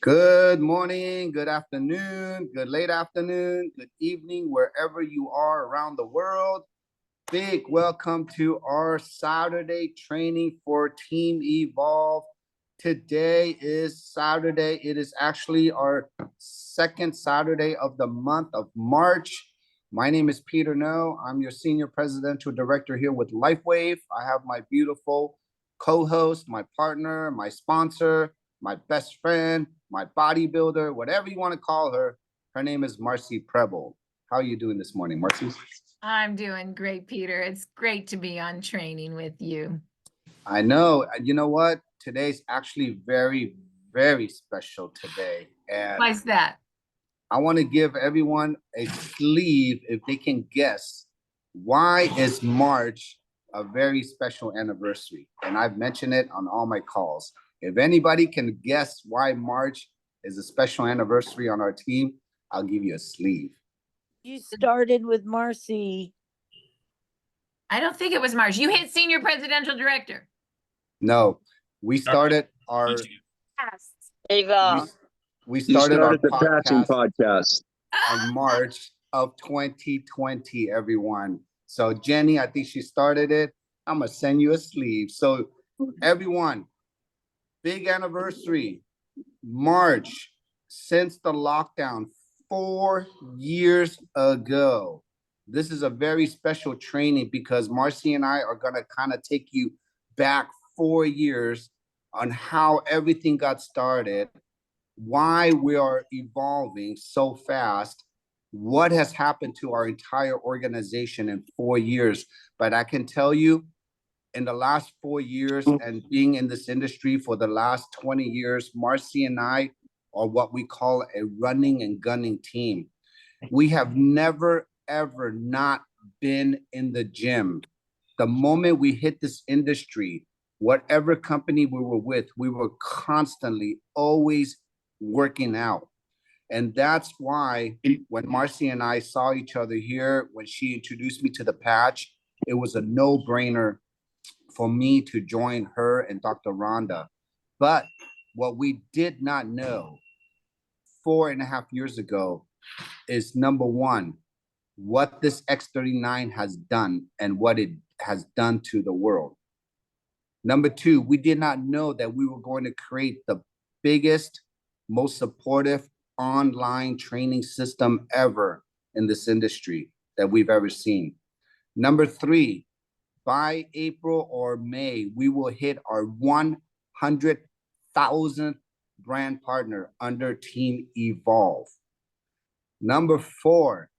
Good morning, good afternoon, good late afternoon, good evening, wherever you are around the world. Big welcome to our Saturday training for Team Evolve. Today is Saturday. It is actually our second Saturday of the month of March. My name is Peter No. I'm your Senior Presidential Director here with LifeWave. I have my beautiful co-host, my partner, my sponsor, my best friend, my bodybuilder, whatever you want to call her. Her name is Marci Preble. How are you doing this morning, Marci? I'm doing great, Peter. It's great to be on training with you. I know. You know what? Today's actually very, very special today. And Why's that? I want to give everyone a sleeve if they can guess why is March a very special anniversary. And I've mentioned it on all my calls. If anybody can guess why March is a special anniversary on our team, I'll give you a sleeve. You started with Marci. I don't think it was March. You hit Senior Presidential Director. No, we started our we started our the patching podcast on March of 2020, everyone. So Jenny, I think she started it. I'm gonna send you a sleeve. So everyone, big anniversary, March, since the lockdown 4 years ago. This is a very special training because Marci and I are gonna kind of take you back 4 years on how everything got started, why we are evolving so fast, what has happened to our entire organization in 4 years. But I can tell you, in the last 4 years and being in this industry for the last 20 years, Marci and I are what we call a running and gunning team. We have never, ever not been in the gym. The moment we hit this industry, whatever company we were with, we were constantly always working out. And that's why when Marci and I saw each other here, when she introduced me to the patch, it was a no-brainer for me to join her and Dr. Rhonda. But what we did not know 4.5 years ago is, number one, what this X39 has done and what it has done to the world. Number two, we did not know that we were going to create the biggest, most supportive online training system ever in this industry that we've ever seen. Number three, by April or May, we will hit our 100,000th brand partner under Team Evolve. Number four,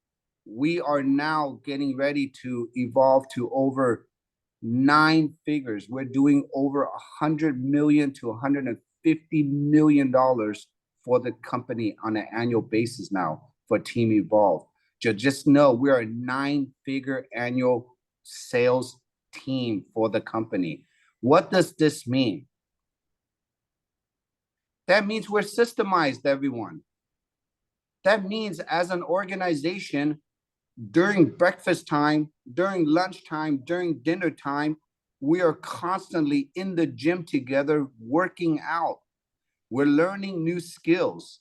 we are now getting ready to evolve to over 9 figures. We're doing over $100 million to $150 million for the company on an annual basis now for Team Evolve. Just know we are a 9-figure annual sales team for the company. What does this mean? That means we're systemized, everyone. That means as an organization, during breakfast time, during lunchtime, during dinner time, we are constantly in the gym together working out. We're learning new skills.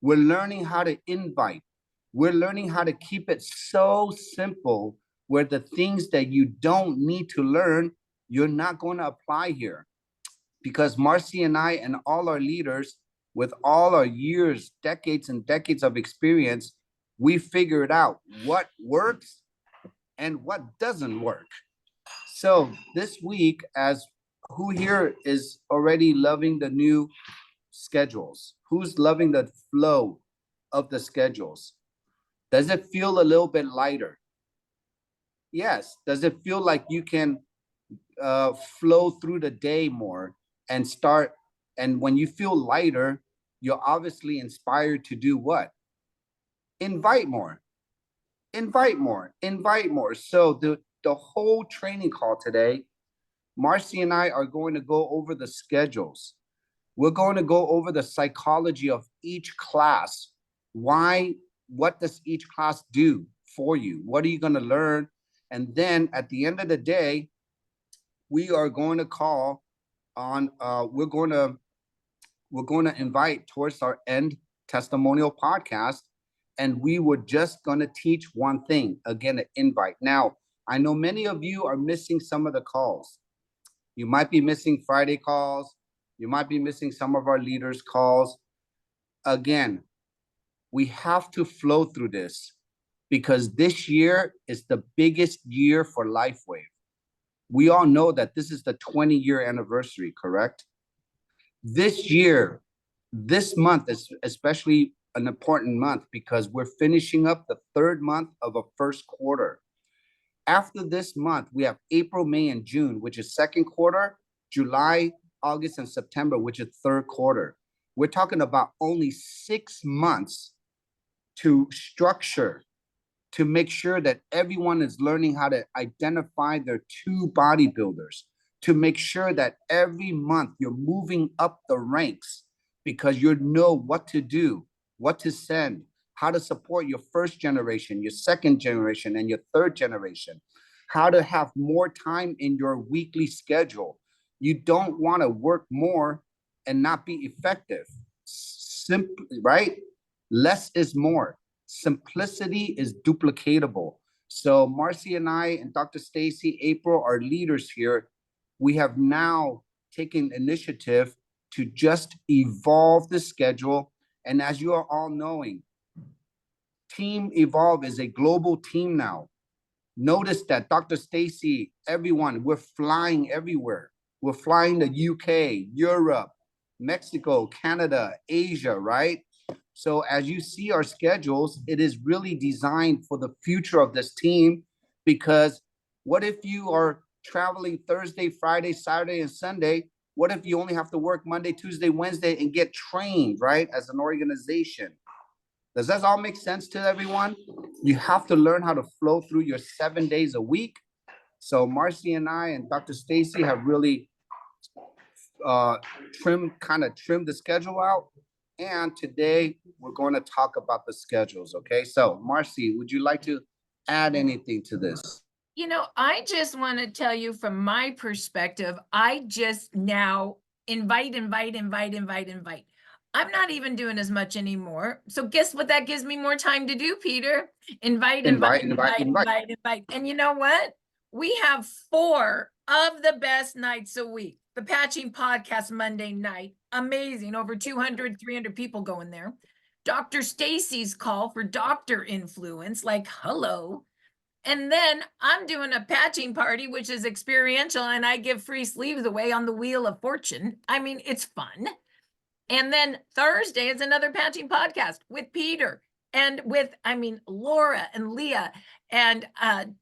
We're learning how to invite. We're learning how to keep it so simple where the things that you don't need to learn, you're not going to apply here. Because Marci and I and all our leaders, with all our years, decades and decades of experience, we figured out what works and what doesn't work. So this week, as who here is already loving the new schedules? Who's loving the flow of the schedules? Does it feel a little bit lighter? Yes. Does it feel like you can flow through the day more and start? And when you feel lighter, you're obviously inspired to do what? Invite more. Invite more. Invite more. So the whole training call today, Marci and I are going to go over the schedules. We're going to go over the psychology of each class. Why? What does each class do for you? What are you going to learn? And then at the end of the day, we are going to call on, we're going to we're going to invite towards our end testimonial podcast, and we were just going to teach one thing, again, an invite. Now, I know many of you are missing some of the calls. You might be missing Friday calls. You might be missing some of our leaders' calls. Again, we have to flow through this because this year is the biggest year for LifeWave. We all know that this is the 20-year anniversary, correct? This year, this month is especially an important month because we're finishing up the third month of a first quarter. After this month, we have April, May, and June, which is second quarter, July, August, and September, which is third quarter. We're talking about only 6 months to structure, to make sure that everyone is learning how to identify their two bodybuilders, to make sure that every month you're moving up the ranks because you know what to do, what to send, how to support your first generation, your second generation, and your third generation, how to have more time in your weekly schedule. You don't want to work more and not be effective. Simply, right? Less is more. Simplicity is duplicatable. So Marci and I and Dr. Stacy, April, our leaders here, we have now taken initiative to just evolve the schedule. And as you are all knowing, Team Evolve is a global team now. Notice that Dr. Stacy, everyone, we're flying everywhere. We're flying to UK, Europe, Mexico, Canada, Asia, right? So as you see our schedules, it is really designed for the future of this team, because what if you are traveling Thursday, Friday, Saturday, and Sunday? What if you only have to work Monday, Tuesday, Wednesday and get trained, right, as an organization? Does that all make sense to everyone? You have to learn how to flow through your 7 days a week. So Marci and I and Dr. Stacy have really trimmed the schedule out. And today we're going to talk about the schedules, okay? So Marci, would you like to add anything to this? You know, I just want to tell you from my perspective, I just now invite. I'm not even doing as much anymore. So guess what that gives me more time to do, Peter? Invite. And you know what? We have 4 of the best nights a week. The Patching Podcast Monday night, amazing. Over 200, 300 people going there. Dr. Stacy's call for Doctor Influence, like, hello. And then I'm doing a patching party, which is experiential, and I give free sleeves away on the Wheel of Fortune. I mean, it's fun. And then Thursday is another patching podcast with Peter and with, Laura and Leah and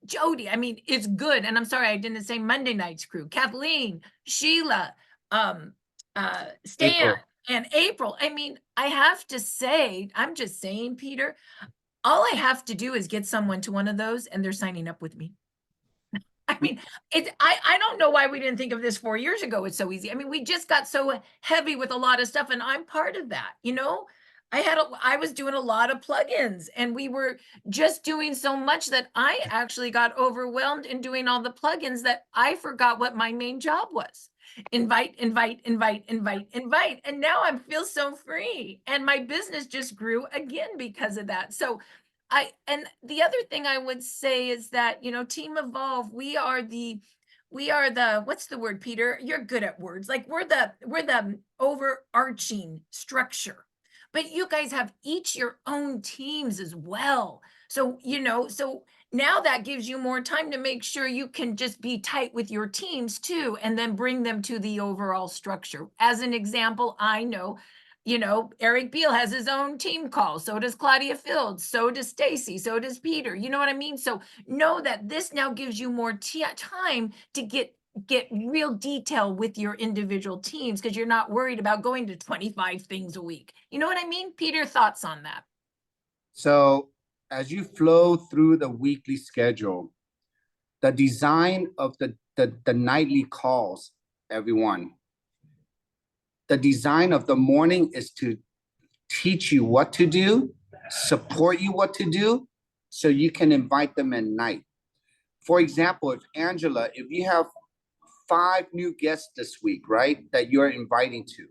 Jody. I mean, it's good. And I'm sorry, I didn't say Monday night's crew. Kathleen, Sheila, Stan, April. And April. I mean, I have to say, I'm just saying, Peter, all I have to do is get someone to one of those and they're signing up with me. I mean, I don't know why we didn't think of this 4 years ago. It's so easy. I mean, we just got so heavy with a lot of stuff, and I'm part of that. You know, I was doing a lot of plugins, and we were just doing so much that I actually got overwhelmed in doing all the plugins that I forgot what my main job was. Invite. And now I feel so free, and my business just grew again because of that. So and the other thing I would say is that, you know, Team Evolve, we are the, what's the word, Peter? You're good at words. Like we're the overarching structure, but you guys have each your own teams as well. So, you know, so now that gives you more time to make sure you can just be tight with your teams too, and then bring them to the overall structure. As an example, I know, you know, Eric Beal has his own team call. So does Claudia Fields. So does Stacy. So does Peter. You know what I mean? So know that this now gives you more time to get real detail with your individual teams, because you're not worried about going to 25 things a week. You know what I mean? Peter, thoughts on that? So as you flow through the weekly schedule, the design of the nightly calls, everyone, the design of the morning is to teach you what to do, support you what to do, so you can invite them at night. For example, if you have 5 new guests this week, right, that you're inviting to,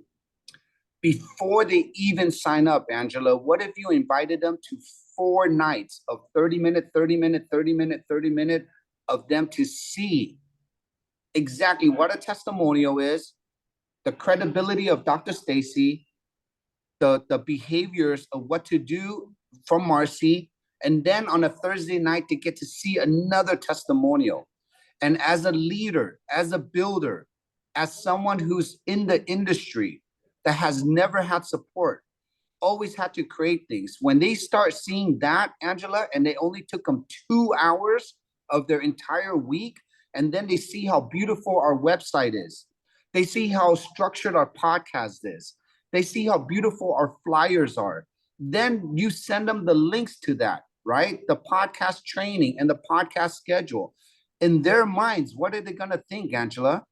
before they even sign up, Angela? What if you invited them to 4 nights of 30-minute, 30-minute, 30-minute, 30-minute of them to see exactly what a testimonial is, the credibility of Dr. Stacy, the behaviors of what to do from Marci, and then on a Thursday night to get to see another testimonial. And as a leader, as a builder, as someone who's in the industry that has never had support, always had to create things. When they start seeing that, Angela, and they only took them 2 hours of their entire week, and then they see how beautiful our website is. They see how structured our podcast is. They see how beautiful our flyers are. Then you send them the links to that, right? The podcast training and the podcast schedule. In their minds, what are they going to think, Angela?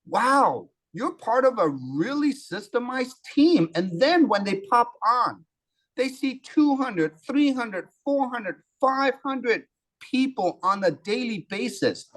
Wow, you're part of a really systemized team. And then when they pop on, they see 200, 300, 400, 500 people on a daily basis.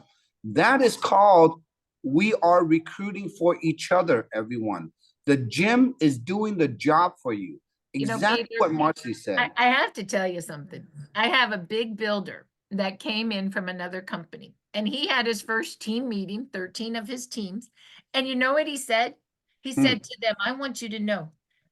That is called, we are recruiting for each other, everyone. The gym is doing the job for you. Exactly Peter, what Marci said. I have to tell you something. I have a big builder that came in from another company, and he had his first team meeting, 13 of his teams. And you know what he said? He said to them, I want you to know,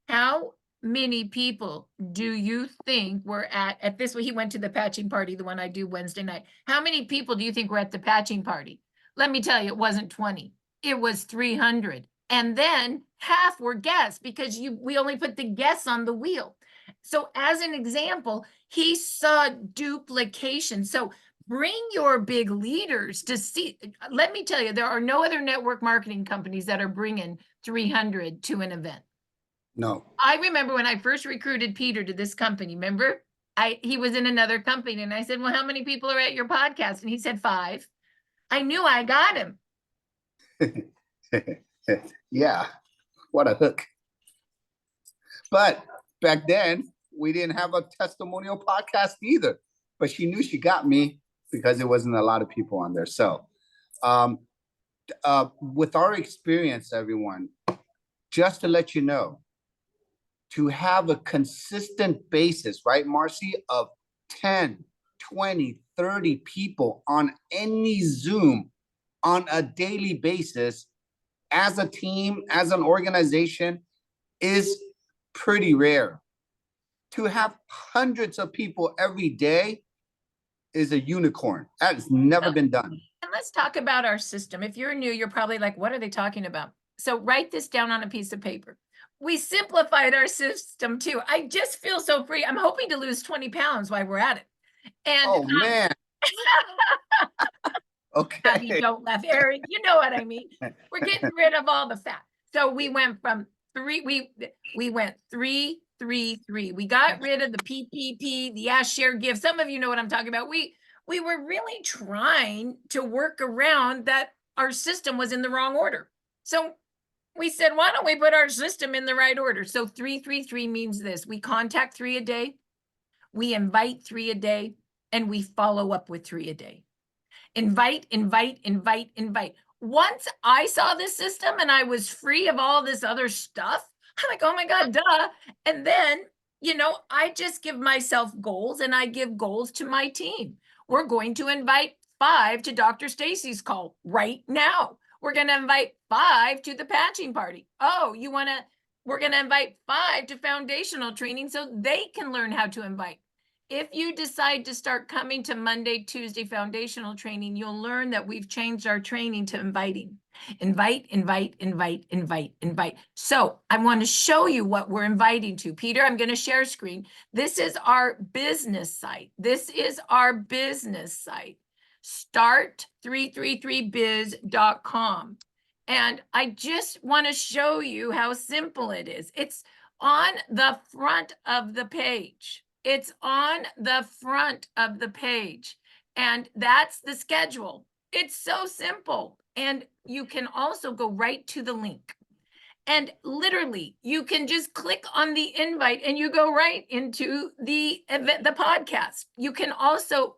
how many people do you think were at this? He went to the patching party, the one I do Wednesday night. How many people do you think were at the patching party? Let me tell you, it wasn't 20. It was 300. And then half were guests because we only put the guests on the wheel. So as an example, he saw duplication. So bring your big leaders to see. Let me tell you, there are no other network marketing companies that are bringing 300 to an event. No. I remember when I first recruited Peter to this company, remember? He was in another company, and I said, well, how many people are at your podcast? And he said 5. I knew I got him. Yeah, what a hook. But back then, we didn't have a testimonial podcast either. But she knew she got me because there wasn't a lot of people on there. So with our experience, everyone, just to let you know, to have a consistent basis, right, Marci, of 10, 20, 30 people on any Zoom on a daily basis as a team, as an organization, is pretty rare. To have hundreds of people every day is a unicorn. That has never been done. And let's talk about our system. If you're new, you're probably like, what are they talking about? So write this down on a piece of paper. We simplified our system too. I just feel so free. I'm hoping to lose 20 pounds while we're at it. And oh man. Okay. You don't laugh, Eric. You know what I mean. We're getting rid of all the fat. So we went from 3, we went 3, 3, 3. We got rid of the PPP, the Ask, Share, Give. Some of you know what I'm talking about. We were really trying to work around that. Our system was in the wrong order. So we said, why don't we put our system in the right order? So 3, 3, 3 means this. We contact 3 a day, we invite 3 a day, and we follow up with 3 a day. Invite, invite, invite, invite. Once I saw this system and I was free of all this other stuff, I'm like, oh my God, duh. And then, I just give myself goals, and I give goals to my team. We're going to invite 5 to Dr. Stacy's call right now. We're going to invite 5 to the patching party. Oh, we're going to invite 5 to foundational training so they can learn how to invite. If you decide to start coming to Monday, Tuesday foundational training, you'll learn that we've changed our training to inviting. Invite, invite, invite, invite, invite. So I want to show you what we're inviting to. Peter, I'm going to share screen. This is our business site. This is our business site. Start333biz.com. And I just want to show you how simple it is. It's on the front of the page. It's on the front of the page, and that's the schedule. It's so simple. And you can also go right to the link. And literally, you can just click on the invite and you go right into the event, the podcast. You can also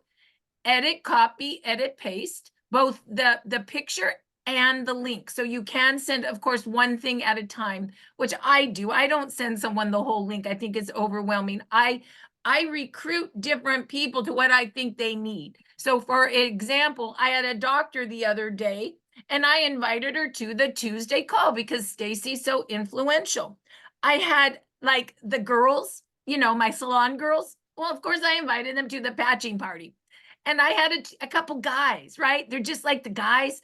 edit, copy, edit, paste, both the picture and the link. So you can send, of course, one thing at a time, which I do. I don't send someone the whole link. I think it's overwhelming. I recruit different people to what I think they need. So for example, I had a doctor the other day and I invited her to the Tuesday call because Stacy's so influential. I had like the girls, you know, my salon girls. Well, of course I invited them to the patching party. And I had a couple guys, right? They're just like the guys.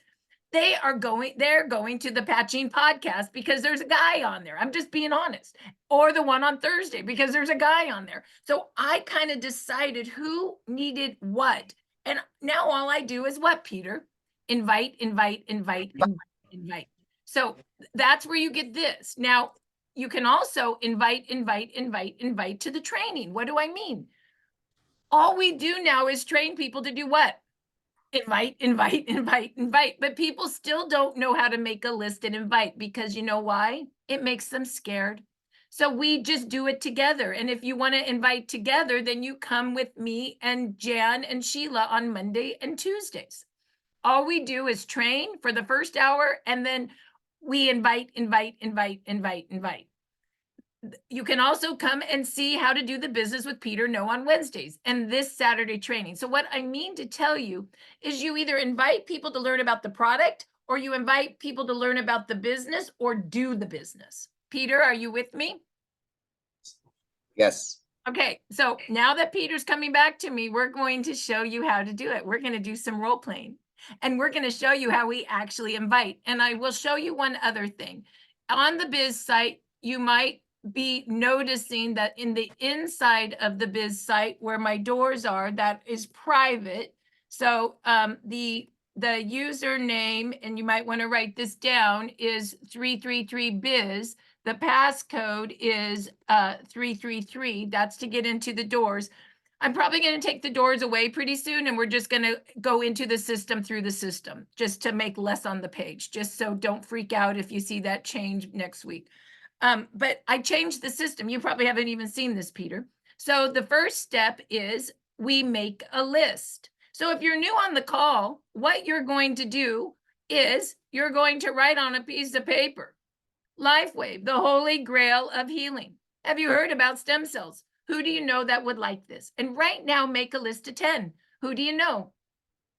They're going to the patching podcast because there's a guy on there. I'm just being honest. Or the one on Thursday because there's a guy on there. So I kind of decided who needed what. And now all I do is what, Peter? Invite, invite, invite, invite, invite. So that's where you get this. Now you can also invite to the training. What do I mean? All we do now is train people to do what? Invite. But people still don't know how to make a list and invite because you know why? It makes them scared. So we just do it together. And if you want to invite together, then you come with me and Jan and Sheila on Monday and Tuesdays. All we do is train for the first hour and then we invite. You can also come and see how to do the business with Peter No on Wednesdays and this Saturday training. So what I mean to tell you is you either invite people to learn about the product or you invite people to learn about the business or do the business. Peter, are you with me? Yes. Okay, so now that Peter's coming back to me, we're going to show you how to do it. We're going to do some role playing and we're going to show you how we actually invite. And I will show you one other thing. On the biz site, you might be noticing that in the inside of the biz site where my doors are, that is private. So the username, and you might want to write this down, is 333biz. The passcode is 333. That's to get into the doors. I'm probably going to take the doors away pretty soon, and we're just going to go into the system through the system just to make less on the page, just so don't freak out if you see that change next week. But I changed the system. You probably haven't even seen this, Peter. So the first step is we make a list. So if you're new on the call, what you're going to do is you're going to write on a piece of paper, LifeWave, the holy grail of healing. Have you heard about stem cells? Who do you know that would like this? And right now, make a list of 10. Who do you know?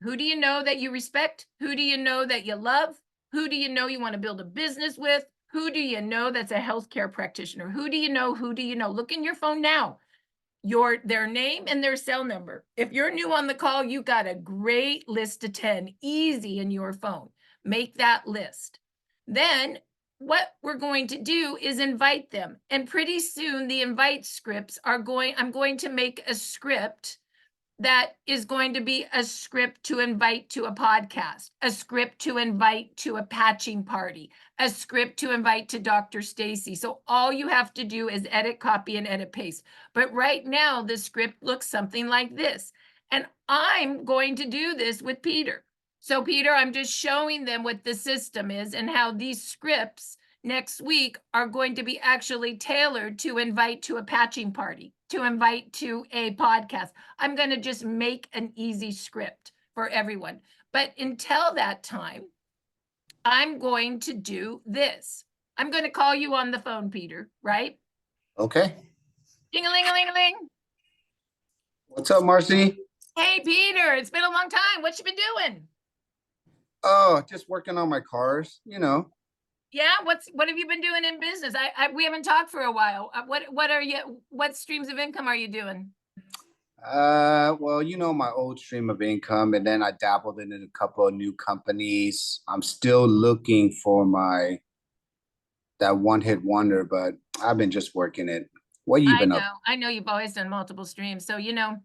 Who do you know that you respect? Who do you know that you love? Who do you know you want to build a business with? Who do you know that's a healthcare practitioner? Who do you know? Who do you know? Look in your phone now. Their name and their cell number. If you're new on the call, you got a great list of 10, easy in your phone. Make that list. Then what we're going to do is invite them. And pretty soon the invite scripts I'm going to make a script that is going to be a script to invite to a podcast, a script to invite to a patching party, a script to invite to Dr. Stacy. So all you have to do is edit, copy, and edit, paste. But right now, the script looks something like this. And I'm going to do this with Peter. So Peter, I'm just showing them what the system is and how these scripts next week are going to be actually tailored to invite to a patching party, to invite to a podcast. I'm going to just make an easy script for everyone. But until that time, I'm going to do this. I'm going to call you on the phone, Peter, right? Okay. Ding-a-ling-a-ling-a-ling. What's up, Marci? Hey, Peter, it's been a long time. What you been doing? Oh, just working on my cars, you know. Yeah, what have you been doing in business? We haven't talked for a while. What streams of income are you doing? Well, you know, my old stream of income, and then I dabbled in a couple of new companies. I'm still looking for that one-hit wonder, but I've been just working it. What you been up? I know you've always done multiple streams. So, you know,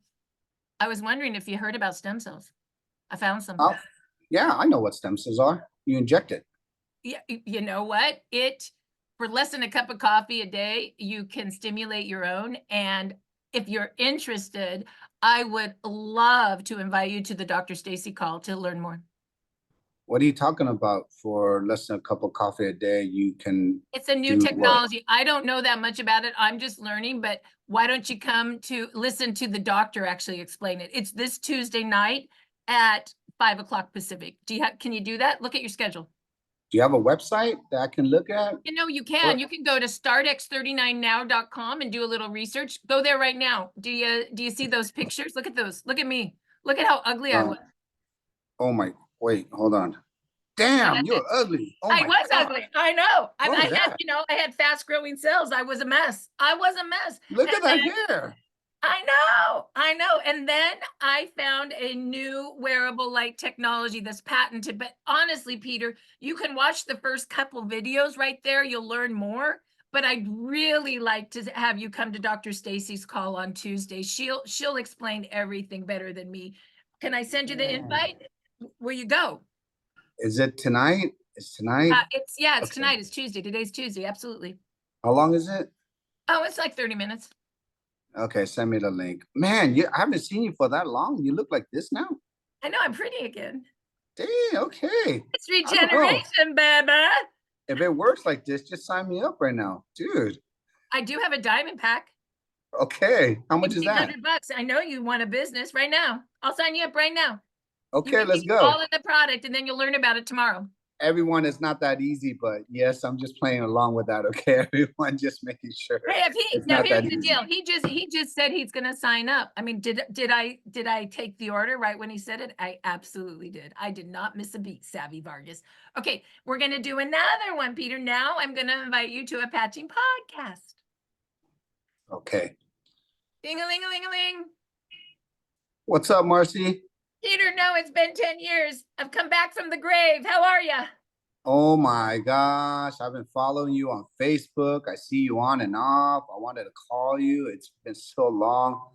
I was wondering if you heard about stem cells. I found something. Oh, yeah, I know what stem cells are. You inject it. Yeah, you know what? For less than a cup of coffee a day, you can stimulate your own. And if you're interested, I would love to invite you to the Dr. Stacy call to learn more. What are you talking about? For less than a cup of coffee a day, you can. It's a new technology. I don't know that much about it. I'm just learning, but why don't you come to listen to the doctor actually explain it? It's this Tuesday night at 5 o'clock Pacific. Can you do that? Look at your schedule. Do you have a website that I can look at? You know, you can. You can go to startx39now.com and do a little research. Go there right now. Do you see those pictures? Look at those. Look at me. Look at how ugly I was. Oh my, wait, hold on. Damn, you're ugly. Oh I my was God. ugly. I know. I What was had, that? I had fast growing cells. I was a mess. I was a mess. Look at And that then- hair. I know. And then I found a new wearable light technology that's patented. But honestly, Peter, you can watch the first couple videos right there. You'll learn more. But I'd really like to have you come to Dr. Stacy's call on Tuesday. She'll explain everything better than me. Can I send you the invite? Will you go? Is it tonight? It's tonight? It's Okay. tonight. It's Tuesday. Today's Tuesday. Absolutely. How long is it? Oh, it's like 30 minutes. Okay, send me the link. Man, I haven't seen you for that long. You look like this now? I know I'm pretty again. Dang, okay. It's regeneration, baby. If it works like this, just sign me up right now. Dude. I do have a diamond pack. Okay. How much is that? $1,500. I know you want a business right now. I'll sign you up right now. Okay, let's go. All in the product, and then you'll learn about it tomorrow. Everyone, is not that easy, but yes, I'm just playing along with that. Okay, everyone, just making sure. Hey, it's now not here's that the easy. deal. He just said he's gonna sign up. I mean, did I take the order right when he said it? I absolutely did. I did not miss a beat, Savvy Vargas. Okay, we're gonna do another one, Peter. Now I'm gonna invite you to a patching podcast. Okay. Ding-a-ling-a-ling-a-ling. What's up, Marcy? Peter, no, it's been 10 years. I've come back from the grave. How are you? Oh my gosh, I've been following you on Facebook. I see you on and off. I wanted to call you. It's been so long.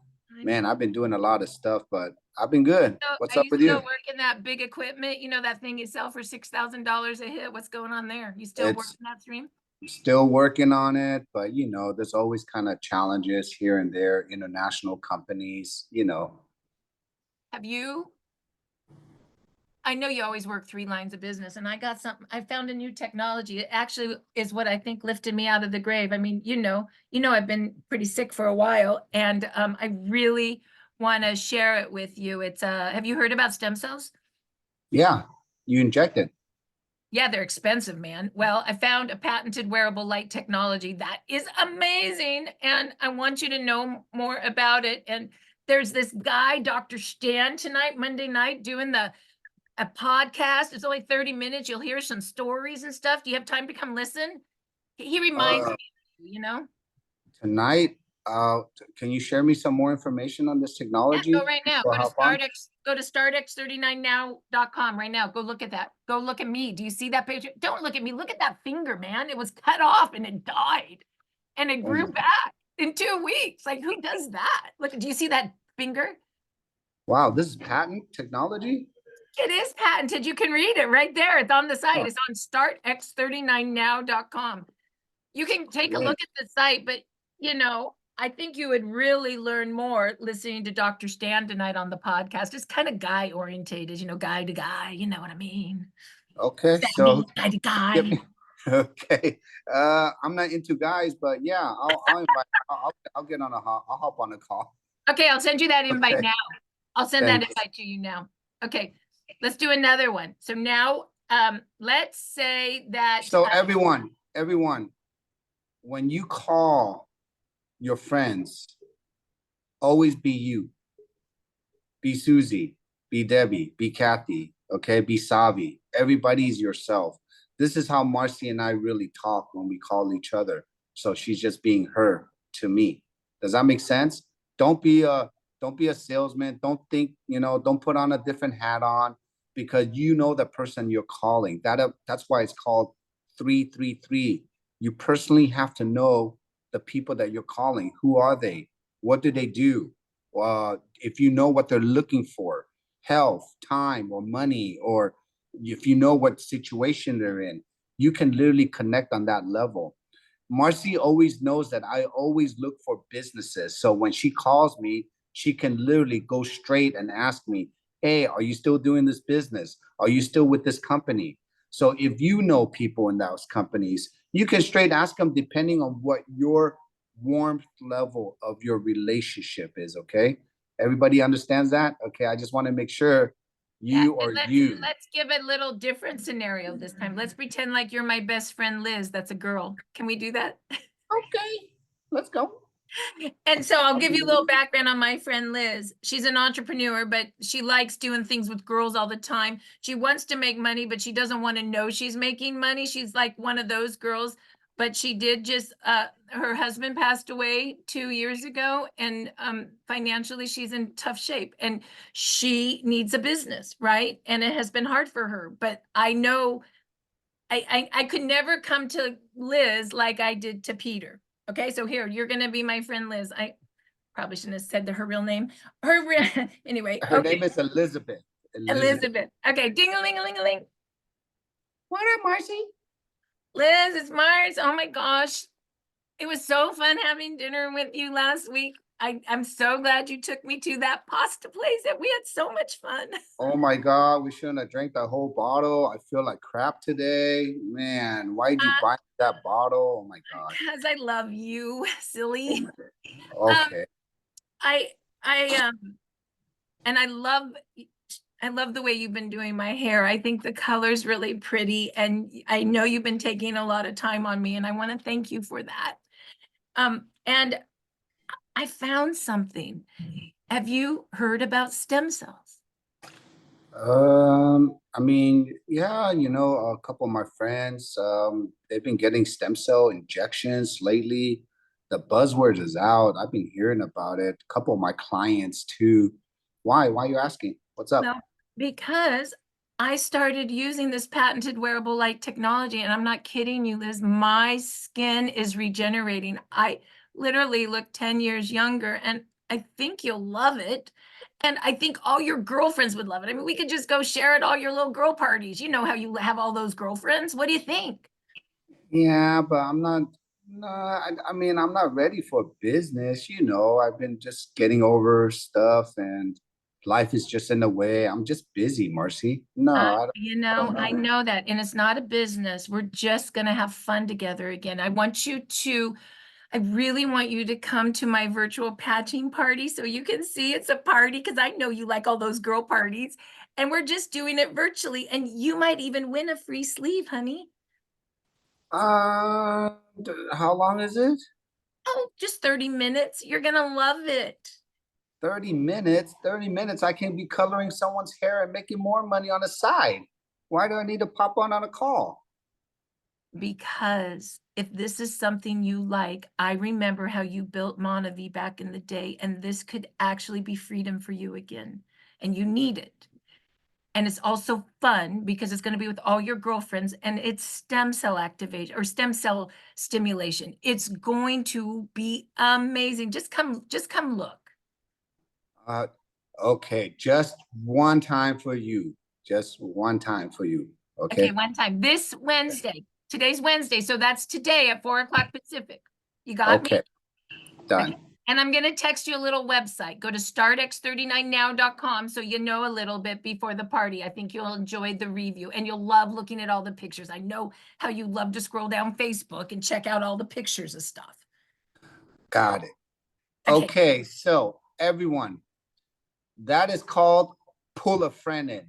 Man, I've been doing a lot of stuff, but I've been good. What's up with you? Are you still working that big equipment? You know, that thing you sell for $6,000 a hit? What's going on there? You still working that stream? Still working on it, but there's always kind of challenges here and there, international companies. Have you? I know you always work 3 lines of business, and I found a new technology. It actually is what I think lifted me out of the grave. I mean, I've been pretty sick for a while, and I really want to share it with you. It's have you heard about stem cells? Yeah, you inject it. Yeah, they're expensive, man. Well, I found a patented wearable light technology that is amazing, and I want you to know more about it. And there's this guy, Dr. Stan, tonight, Monday night, doing a podcast. It's only 30 minutes. You'll hear some stories and stuff. Do you have time to come listen? He reminds me, Tonight, can you share me some more information on this technology? Yeah, go right now. Go to startx39now.com right now. Go look at that. Go look at me. Do you see that picture? Don't look at me. Look at that finger, man. It was cut off and it died. And it grew back in 2 weeks. Like, who does that? Look, do you see that finger? Wow, this is patent technology? It is patented. You can read it right there. It's on the site. It's on startx39now.com. You can take a look at the site, but I think you would really learn more listening to Dr. Stan tonight on the podcast. It's kind of guy orientated, guy to guy, you know what I mean? Okay, so guy to guy. Okay, I'm not into guys, but yeah, I'll invite. I'll get on I'll hop on a call. Okay, I'll send you that invite now. I'll send that invite to you now. Okay, let's do another one. So now, let's say that. So everyone, when you call your friends, always be you. Be Susie, be Debbie, be Kathy, okay? Be Savi. Everybody's yourself. This is how Marcy and I really talk when we call each other. So she's just being her to me. Does that make sense? Don't be a salesman. Don't think, don't put on a different hat on, because the person you're calling. That's why it's called 333. You personally have to know the people that you're calling. Who are they? What do they do? If you know what they're looking for, health, time, or money, or if you know what situation they're in, you can literally connect on that level. Marcy always knows that I always look for businesses. So when she calls me, she can literally go straight and ask me, hey, are you still doing this business? Are you still with this company? So if you know people in those companies, you can straight ask them depending on what your warmth level of your relationship is, okay? Everybody understands that? Okay, I just want to make sure You and or you. let's give a little different scenario this time. Let's pretend like you're my best friend Liz. That's a girl. Can we do that? Okay, let's go. And so I'll give you a little background on my friend Liz. She's an entrepreneur, but she likes doing things with girls all the time. She wants to make money, but she doesn't want to know she's making money. She's like one of those girls, but she did just her husband passed away 2 years ago, and financially she's in tough shape, and she needs a business, right? And it has been hard for her, but I know I could never come to Liz like I did to Peter. Okay, so here, you're gonna be my friend Liz. I probably shouldn't have said her real name. Anyway, Her okay, name is Elizabeth. Elizabeth. Okay, ding-a-ling-a-ling-a-ling. What up, Marcy? Liz, it's Mars. Oh my gosh. It was so fun having dinner with you last week. I'm so glad you took me to that pasta place, and we had so much fun. Oh my God, we shouldn't have drank that whole bottle. I feel like crap today. Man, why'd you buy that bottle? Oh my gosh. Because I love you, silly. Okay. I and I love the way you've been doing my hair. I think the color's really pretty, and I know you've been taking a lot of time on me, and I want to thank you for that. And I found something. Have you heard about stem cells? I mean, yeah, a couple of my friends, they've been getting stem cell injections lately. The buzzword is out. I've been hearing about it. A couple of my clients too. Why? Why are you asking? What's up? Well, because I started using this patented wearable light technology, and I'm not kidding you, Liz, my skin is regenerating. I literally look 10 years younger, and I think you'll love it. And I think all your girlfriends would love it. I mean, we could just go share at all your little girl parties. You know how you have all those girlfriends. What do you think? Yeah, but I'm not. No, I mean, I'm not ready for business. I've been just getting over stuff, and life is just in the way. I'm just busy, Marcy. No, I know that. And it's not a business. We're just going to have fun together again. I really want you to come to my virtual patching party so you can see it's a party, because I know you like all those girl parties. And we're just doing it virtually. And you might even win a free sleeve, honey. How long is it? Oh, just 30 minutes. You're going to love it. 30 minutes? 30 minutes, I can be coloring someone's hair and making more money on the side. Why do I need to pop on a call? Because if this is something you like, I remember how you built Monavi back in the day, and this could actually be freedom for you again. And you need it. And it's also fun because it's going to be with all your girlfriends, and it's stem cell activation or stem cell stimulation. It's going to be amazing. Just come look. Okay, just one time for you. Just one time for you. Okay, Okay. one time. This Wednesday. Today's Wednesday, so that's today at 4 o'clock Pacific. You got me? Okay. Done. Okay. And I'm going to text you a little website. Go to startx39now.com so you know a little bit before the party. I think you'll enjoy the review, and you'll love looking at all the pictures. I know how you love to scroll down Facebook and check out all the pictures of stuff. Got it. Okay. Okay, so everyone, that is called pull a friend in.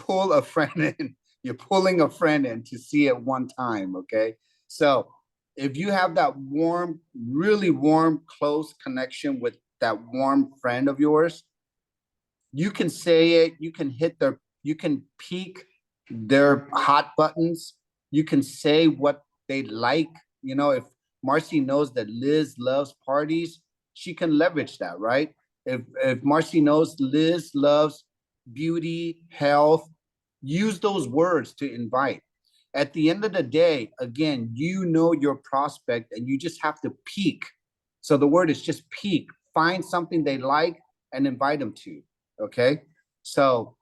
Pull a friend in. You're pulling a friend in to see it one time, okay? So if you have that warm, really warm, close connection with that warm friend of yours, you can say it, you can peek their hot buttons, you can say what they like. If Marcy knows that Liz loves parties, she can leverage that, right? If Marcy knows Liz loves beauty, health, use those words to invite. At the end of the day, again, your prospect, and you just have to peek. So the word is just peek. Find something they like and invite them to. Okay. So,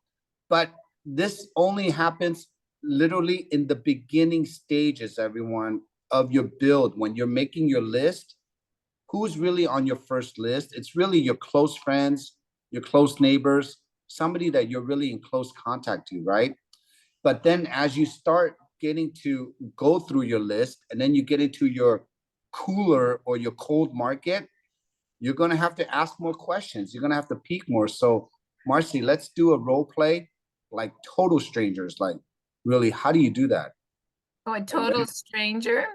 but this only happens literally in the beginning stages, everyone, of your build. When you're making your list, who's really on your first list? It's really your close friends, your close neighbors, somebody that you're really in close contact to, right? But then as you start getting to go through your list, and then you get into your cooler or your cold market, you're going to have to ask more questions. You're going to have to peek more. So Marcy, let's do a role play, like total strangers. Like, really, how do you do that? Oh, a total stranger?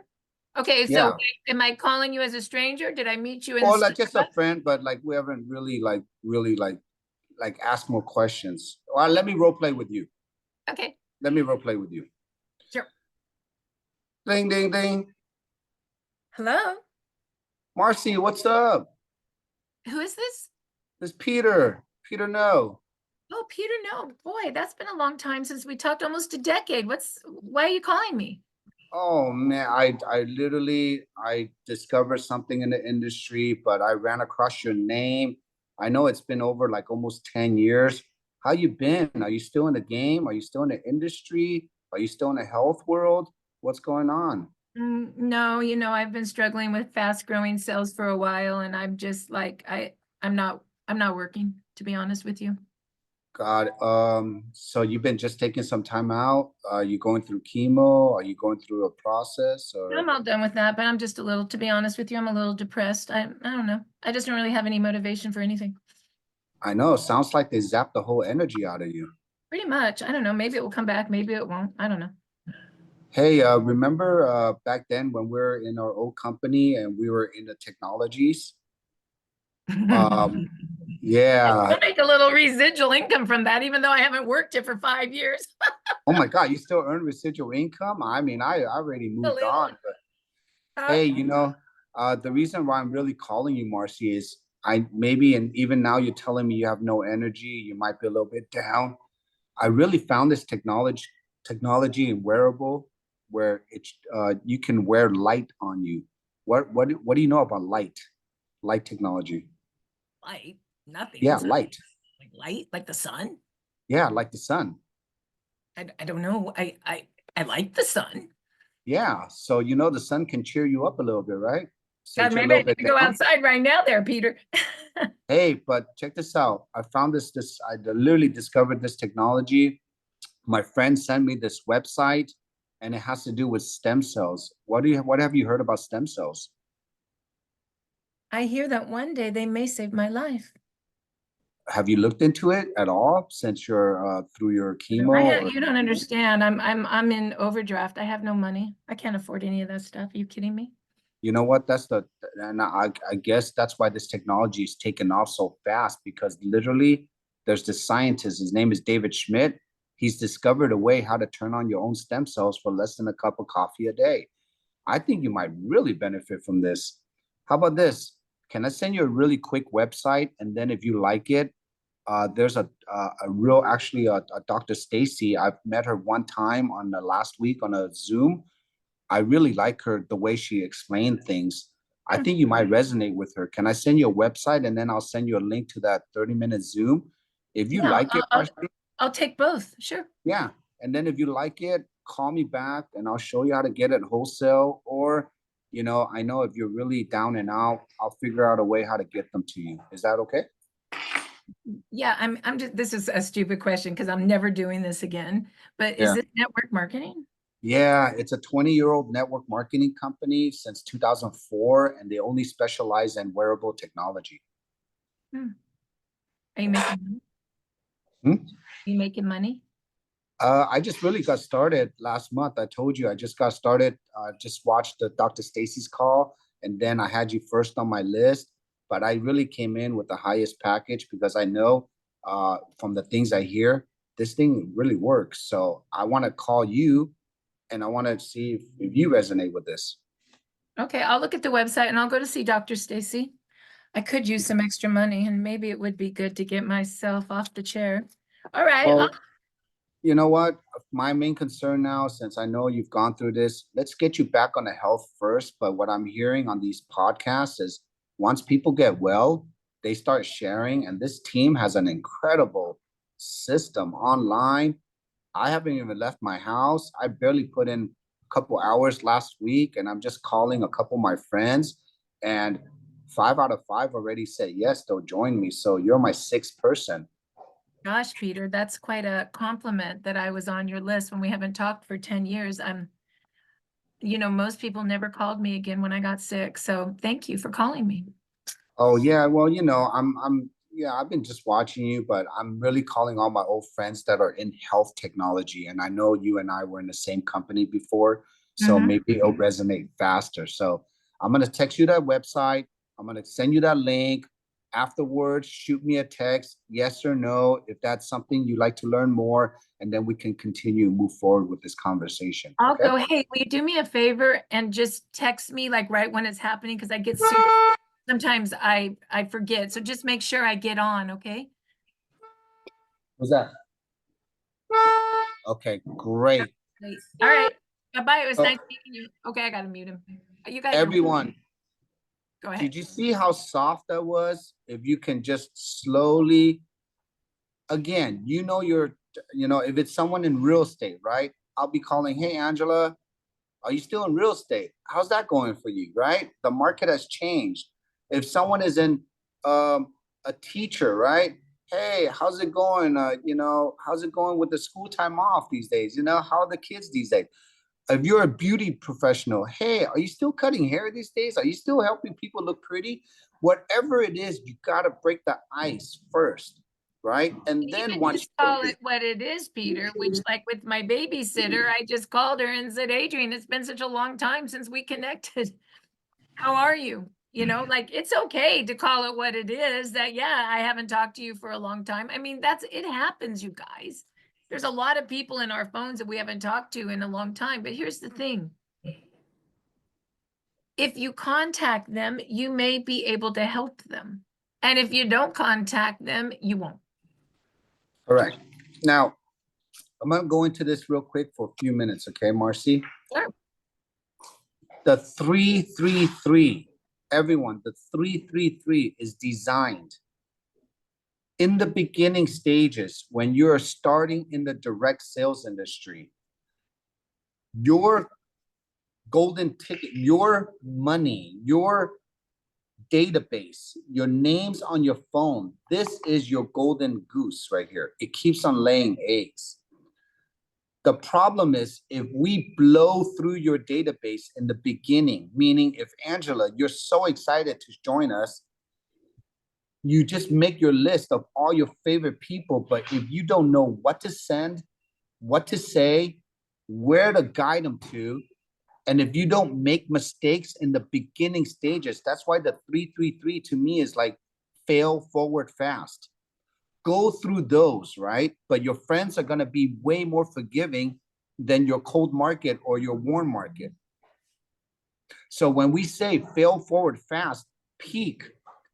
Okay, so Yeah. wait, am I calling you as a stranger? Did I meet you in Or like just a Starbucks? friend, but like we haven't really like ask more questions. Or let me role play with you. Okay, Let me role play with you. sure. Ding, ding, ding. Hello? Marcy, what's up? Who is this? It's Peter. Peter, no. Oh, Peter, no. Boy, that's been a long time since we talked, almost a decade. Why are you calling me? Oh man, I literally I discovered something in the industry, but I ran across your name. I know it's been over like almost 10 years. How you been? Are you still in the game? Are you still in the industry? Are you still in the health world? What's going on? No, I've been struggling with fast growing sales for a while, and I'm just like, I'm not working, to be honest with you. God, so you've been just taking some time out? Are you going through chemo? Are you going through a process or? I'm all done with that, but I'm just a little, to be honest with you, I'm a little depressed. I don't know. I just don't really have any motivation for anything. I know, sounds like they zapped the whole energy out of you. Pretty much. I don't know. Maybe it will come back. Maybe it won't. I don't know. Hey, remember back then when we were in our old company and we were in the technologies? Um, yeah. I'll make a little residual income from that, even though I haven't worked it for 5 years. Oh my God, you still earn residual income? I mean, I already A moved little. on, but hey, the reason why I'm really calling you, Marcy, is I maybe, and even now you're telling me you have no energy, you might be a little bit down. I really found this technology and wearable where it's you can wear light on you. What do you know about light technology? Light, nothing. Yeah, What's that? light. Like light, like the sun? Yeah, like the sun. I don't know. I like the sun. Yeah, so you know the sun can cheer you up a little bit, right? God, Since you're a maybe I little need bit to go down. outside right now there, Peter. Hey, but check this out. I found this I literally discovered this technology. My friend sent me this website and it has to do with stem cells. What have you heard about stem cells? I hear that one day they may save my life. Have you looked into it at all since you're through your chemo? Or, You don't understand. I'm in overdraft. I have no money. I can't afford any of that stuff. Are you kidding me? you know what? And I guess that's why this technology is taken off so fast because literally there's this scientist. His name is David Schmidt. He's discovered a way how to turn on your own stem cells for less than a cup of coffee a day. I think you might really benefit from this. How about this? Can I send you a really quick website, and then if you like it, there's a real actually a Dr. Stacy. I've met her one time on the last week on a Zoom. I really like her the way she explained things. I think you might resonate with her. Can I send you a website and then I'll send you a link to that 30-minute Zoom? If you Yeah, like it, I'll take both. Sure. yeah. And then if you like it, call me back and I'll show you how to get it wholesale. Or, I know if you're really down and out, I'll figure out a way how to get them to you. Is that okay? Yeah, I'm just, this is a stupid question because I'm never doing this again. But is Yeah. it network marketing? Yeah, it's a 20-year-old network marketing company since 2004, and they only specialize in wearable technology. Are you making money? Hmm? Are you making money? I just really got started last month. I told you I just got started. Just watched the Dr. Stacy's call, and then I had you first on my list. But I really came in with the highest package because I know from the things I hear, this thing really works. So I want to call you, and I want to see if you resonate with this. Okay, I'll look at the website and I'll go to see Dr. Stacy. I could use some extra money and maybe it would be good to get myself off the chair. All right. Well, you know what? My main concern now, since I know you've gone through this, let's get you back on the health first. But what I'm hearing on these podcasts is once people get well, they start sharing. And this team has an incredible system online. I haven't even left my house. I barely put in a couple hours last week, and I'm just calling a couple of my friends. And 5 out of 5 already said yes, they'll join me. So you're my sixth person. Gosh, Peter, that's quite a compliment that I was on your list when we haven't talked for 10 years. Most people never called me again when I got sick. So thank you for calling me. Oh yeah, well, Yeah, I've been just watching you, but I'm really calling all my old friends that are in health technology. And I know you and I were in the same company before, so maybe it'll resonate faster. So I'm going to text you that website. I'm going to send you that link. Afterwards, shoot me a text, yes or no, if that's something you'd like to learn more, and then we can continue move forward with this conversation. I'll Okay? go, hey, will you do me a favor and just text me like right when it's happening? Because I get super, sometimes I forget. So just make sure I get on, okay? What's that? Okay, great. Great. All right. Bye-bye. It was So nice meeting you. Okay, I gotta mute him. You got your, everyone, go ahead. did you see how soft that was? If you can just slowly, again, if it's someone in real estate, right? I'll be calling, hey, Angela, are you still in real estate? How's that going for you, right? The market has changed. If someone is in a teacher, right? Hey, how's it going? How's it going with the school time off these days? How are the kids these days? If you're a beauty professional, hey, are you still cutting hair these days? Are you still helping people look pretty? Whatever it is, you got to break the ice first, right? And then Even once just call it what it is, Peter, which like with my babysitter, I just called her and said, Adrian, it's been such a long time since we connected. How are you? Like it's okay to call it what it is that, yeah, I haven't talked to you for a long time. I mean, it happens, you guys. There's a lot of people in our phones that we haven't talked to in a long time, but here's the thing. If you contact them, you may be able to help them. And if you don't contact them, you won't. correct. Now, I'm gonna go into this real quick for a few minutes, okay, Marcy? Sure. The 333, everyone, the 333 is designed in the beginning stages when you're starting in the direct sales industry. Your golden ticket, your money, your database, your names on your phone, this is your golden goose right here. It keeps on laying eggs. The problem is if we blow through your database in the beginning, meaning if Angela, you're so excited to join us, you just make your list of all your favorite people, but if you don't know what to send, what to say, where to guide them to, and if you don't make mistakes in the beginning stages, that's why the 333 to me is like fail forward fast. Go through those, right? But your friends are going to be way more forgiving than your cold market or your warm market. So when we say fail forward fast, peak,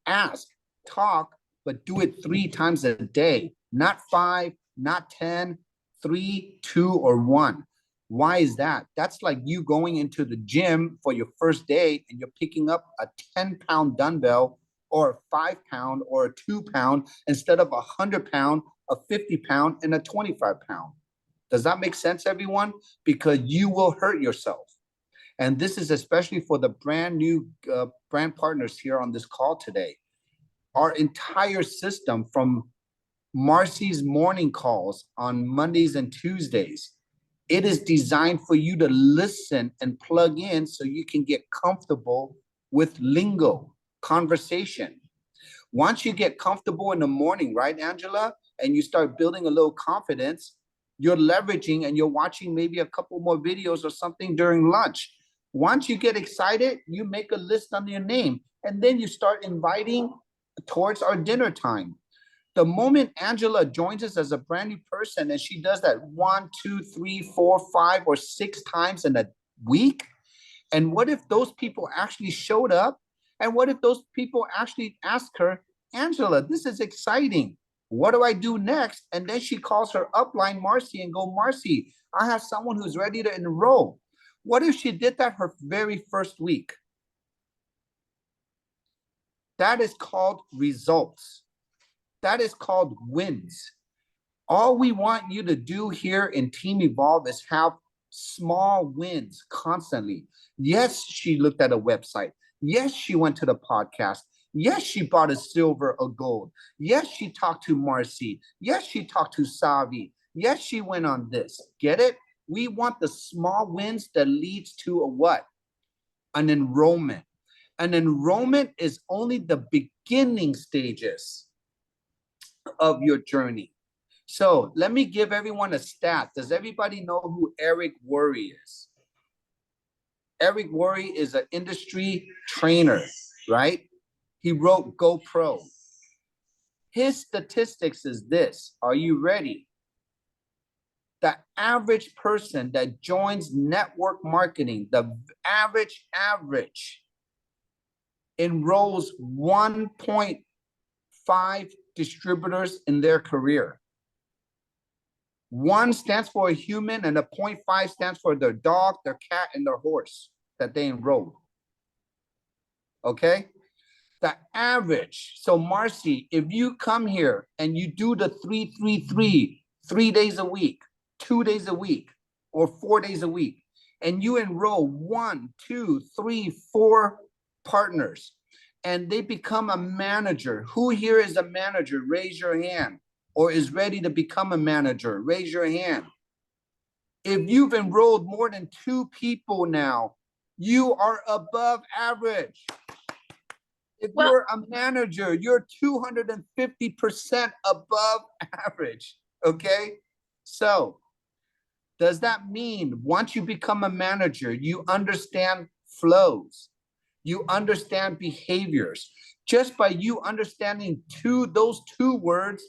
ask, talk, but do it 3 times a day, not 5, not 10, 3, 2, or 1. Why is that? That's like you going into the gym for your first day and you're picking up a 10-pound dumbbell or a 5-pound or a 2-pound instead of a 100-pound, a 50-pound, and a 25-pound. Does that make sense, everyone? Because you will hurt yourself. And this is especially for the brand new brand partners here on this call today. Our entire system from Marcy's morning calls on Mondays and Tuesdays, it is designed for you to listen and plug in so you can get comfortable with lingo, conversation. Once you get comfortable in the morning, right, Angela, and you start building a little confidence, you're leveraging and you're watching maybe a couple more videos or something during lunch. Once you get excited, you make a list under your name, and then you start inviting towards our dinner time. The moment Angela joins us as a brand new person and she does that 1, 2, 3, 4, 5, or 6 times in a week, and what if those people actually showed up? And what if those people actually ask her, Angela, this is exciting. What do I do next? And then she calls her upline, Marcy, and go, Marcy, I have someone who's ready to enroll. What if she did that her very first week? That is called results. That is called wins. All we want you to do here in Team Evolve is have small wins constantly. Yes, she looked at a website. Yes, she went to the podcast. Yes, she bought a silver or gold. Yes, she talked to Marcy. Yes, she talked to Savi. Yes, she went on this. Get it? We want the small wins that leads to a what? An enrollment. An enrollment is only the beginning stages. of your journey. So let me give everyone a stat. Does everybody know who Eric Worre is? Eric Worre is an industry trainer, right? He wrote GoPro. His statistics is this. Are you ready? The average person that joins network marketing, the average enrolls 1.5 distributors in their career. 1 stands for a human and a 0.5 stands for their dog, their cat, and their horse that they enroll. Okay? The average. So Marci, if you come here and you do the 3-3-3, 3 days a week, 2 days a week, or 4 days a week, and you enroll 1, 2, 3, 4 partners, and they become a manager. Who here is a manager? Raise your hand. Or is ready to become a manager? Raise your hand. If you've enrolled more than 2 people now, you are above average. If you're a manager, you're 250% above average, okay? So does that mean once you become a manager, you understand flows, you understand behaviors? Just by you understanding those two words,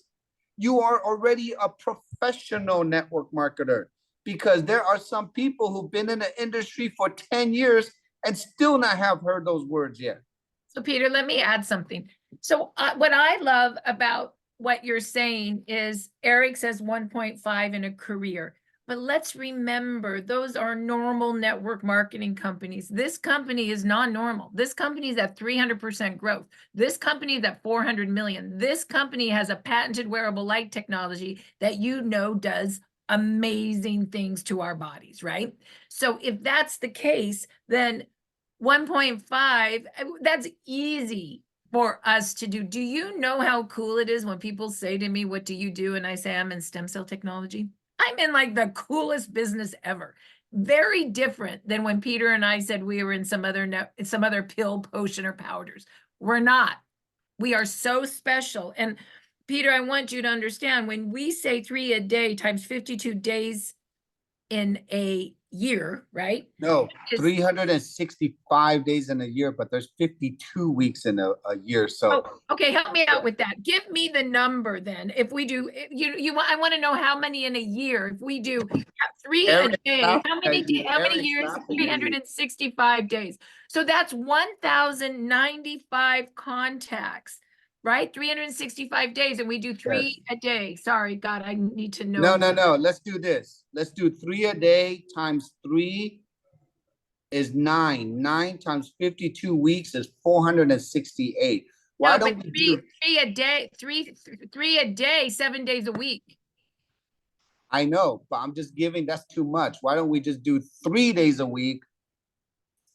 you are already a professional network marketer, because there are some people who've been in the industry for 10 years and still not have heard those words yet. So Peter, let me add something. So what I love about what you're saying is Eric says 1.5 in a career, but let's remember those are normal network marketing companies. This company is non-normal. This company is at 300% growth. This company is at 400 million. This company has a patented wearable light technology that does amazing things to our bodies, right? So if that's the case, then 1.5, that's easy for us to do. Do you know how cool it is when people say to me, what do you do? And I say, I'm in stem cell technology. I'm in like the coolest business ever. Very different than when Peter and I said we were in some other pill, potion, or powders. We're not. We are so special. And Peter, I want you to understand, when we say 3 a day times 52 days in a year, right? No, 365 days in a year, but there's 52 weeks in a year. So okay, help me out with that. Give me the number then. If we do, I want to know how many in a year. If we do 3 a day, how many years? 365 days. So that's 1,095 contacts, right? 365 days, and we do 3 a day. Sorry, God, I need to know. No. Let's do this. Let's do 3 a day times 3 is 9. 9 times 52 weeks is 468. Why don't we do 3 a day? 3 a day, 7 days a week. I know, but I'm just giving, that's too much. Why don't we just do 3 days a week?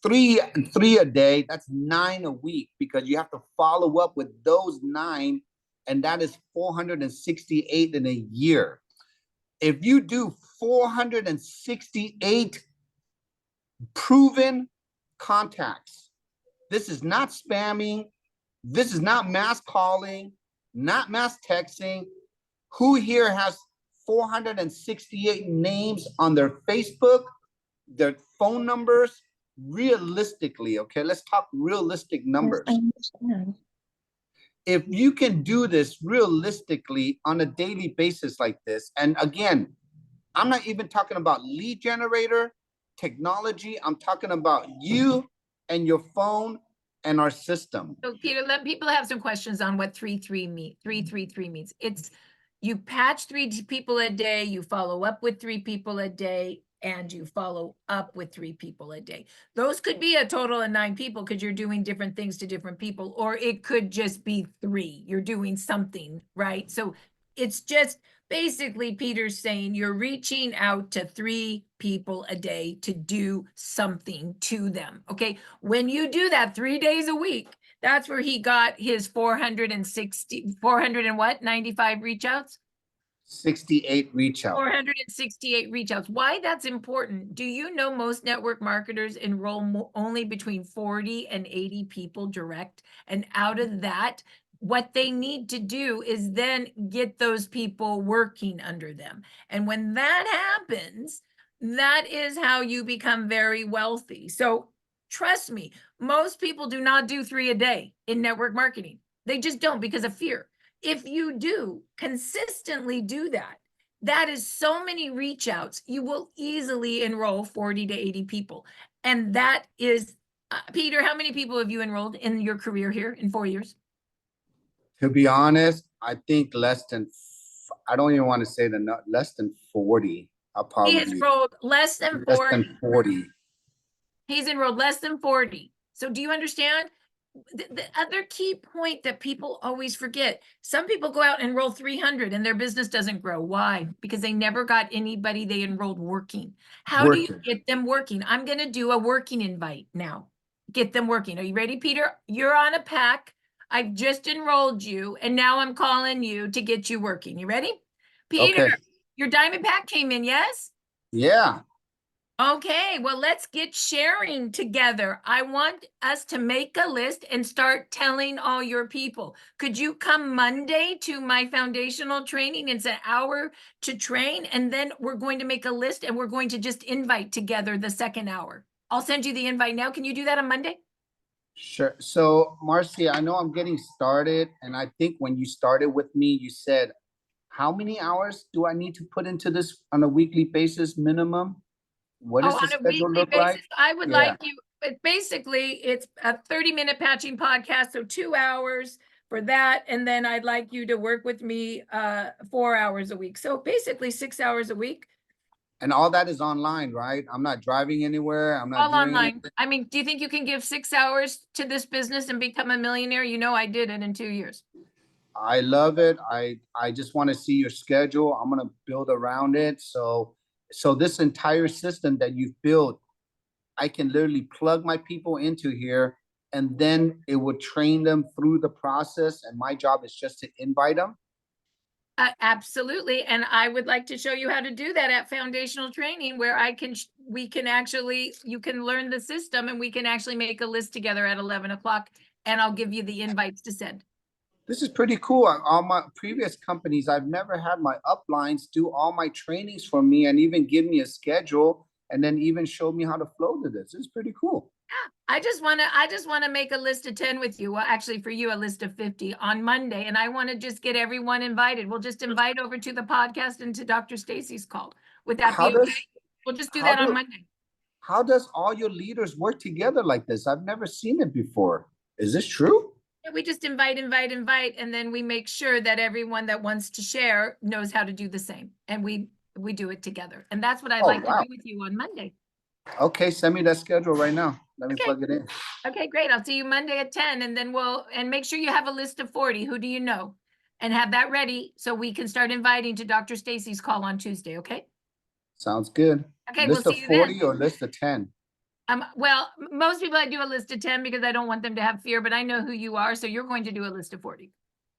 3 a day, that's 9 a week, because you have to follow up with those 9, and that is 468 in a year. If you do 468 proven contacts, this is not spamming, this is not mass calling, not mass texting. Who here has 468 names on their Facebook, their phone numbers? Realistically, okay, let's talk realistic numbers. If you can do this realistically on a daily basis like this, and again, I'm not even talking about lead generator technology, I'm talking about you and your phone and our system. So Peter, let people have some questions on what 333 means. It's you patch 3 people a day, you follow up with 3 people a day, and you follow up with 3 people a day. Those could be a total of 9 people because you're doing different things to different people, or it could just be 3. You're doing something, right? So it's just basically Peter's saying you're reaching out to 3 people a day to do something to them, okay? When you do that 3 days a week, that's where he got his 95 reach outs? 68 reach out. 468 reach outs. Why that's important? Do you know most network marketers enroll only between 40 and 80 people direct? And out of that, what they need to do is then get those people working under them. And when that happens, that is how you become very wealthy. So trust me, most people do not do 3 a day in network marketing. They just don't because of fear. If you do consistently do that, that is so many reach outs, you will easily enroll 40 to 80 people. And that is, Peter, how many people have you enrolled in your career here in 4 years? To be honest, I think I don't even want to say less than 40. I'll He has probably enrolled less than less 40. than 40. He's enrolled less than 40. So do you understand? The other key point that people always forget, some people go out and enroll 300 and their business doesn't grow. Why? Because they never got anybody they enrolled working. How do you Working. get them working? I'm going to do a working invite now. Get them working. Are you ready, Peter? You're on a pack. I've just enrolled you, and now I'm calling you to get you working. You ready? Peter, Okay. your diamond pack came in, yes? Yeah. Okay, well, let's get sharing together. I want us to make a list and start telling all your people. Could you come Monday to my foundational training? It's an hour to train, and then we're going to make a list and we're going to just invite together the second hour. I'll send you the invite now. Can you do that on Monday? Sure. So, Marci, I know I'm getting started, and I think when you started with me, you said, how many hours do I need to put into this on a weekly basis minimum? What does the On a schedule weekly look basis, like? I would Yeah. like you, but basically it's a 30-minute patching podcast, so 2 hours for that. And then I'd like you to work with me 4 hours a week. So basically 6 hours a week. And all that is online, right? I'm not driving anywhere. I'm not All doing online. anything. I mean, do you think you can give 6 hours to this business and become a millionaire? You know, I did it in 2 years. I love it. I just want to see your schedule. I'm gonna build around it. So this entire system that you've built, I can literally plug my people into here, and then it would train them through the process. And my job is just to invite them. Absolutely. And I would like to show you how to do that at foundational training where we can actually, you can learn the system and we can actually make a list together at 11 o'clock and I'll give you the invites to send. This is pretty cool. All my previous companies, I've never had my uplines do all my trainings for me and even give me a schedule and then even show me how to flow to this. It's pretty cool. I just want to make a list of 10 with you. Well, actually for you, a list of 50 on Monday. And I want to just get everyone invited. We'll just invite over to the podcast and to Dr. Stacy's call. Would that be okay? We'll just do that on Monday. How does all your leaders work together like this? I've never seen it before. Is this true? Yeah, we just invite, and then we make sure that everyone that wants to share knows how to do the same. And we do it together. And that's what I'd like to do with you on Monday. Okay, send me that schedule right now. Let me plug it in. Okay, great. I'll see you Monday at 10 and then and make sure you have a list of 40. Who do you know? And have that ready so we can start inviting to Dr. Stacy's call on Tuesday, okay? Sounds good. Okay, list we'll see of you 40 then. or list of 10? Well, most people I do a list of 10 because I don't want them to have fear, but I know who you are, so you're going to do a list of 40.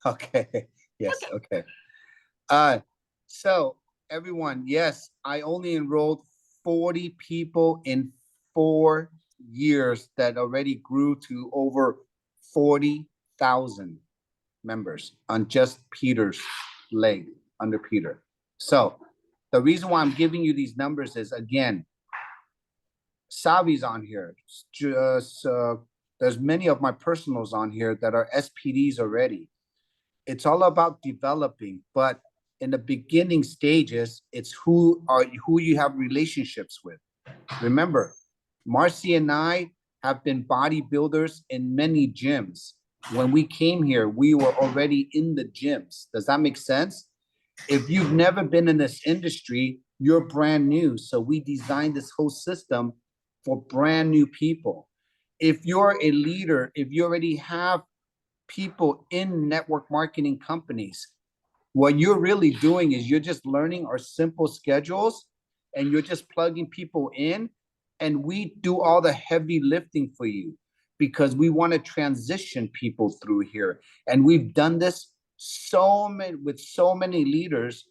Okay. Yes. Okay. So everyone, yes, I only enrolled 40 people in 4 years that already grew to over 40,000 members on just Peter's leg under Peter. So the reason why I'm giving you these numbers is, again, Savi's on here. Just there's many of my personals on here that are SPDs already. It's all about developing, but in the beginning stages, it's who you have relationships with. Remember, Marci and I have been bodybuilders in many gyms. When we came here, we were already in the gyms. Does that make sense? If you've never been in this industry, you're brand new. So we designed this whole system for brand new people. If you're a leader, if you already have people in network marketing companies, what you're really doing is you're just learning our simple schedules and you're just plugging people in, and we do all the heavy lifting for you because we want to transition people through here. And we've done this with so many leaders.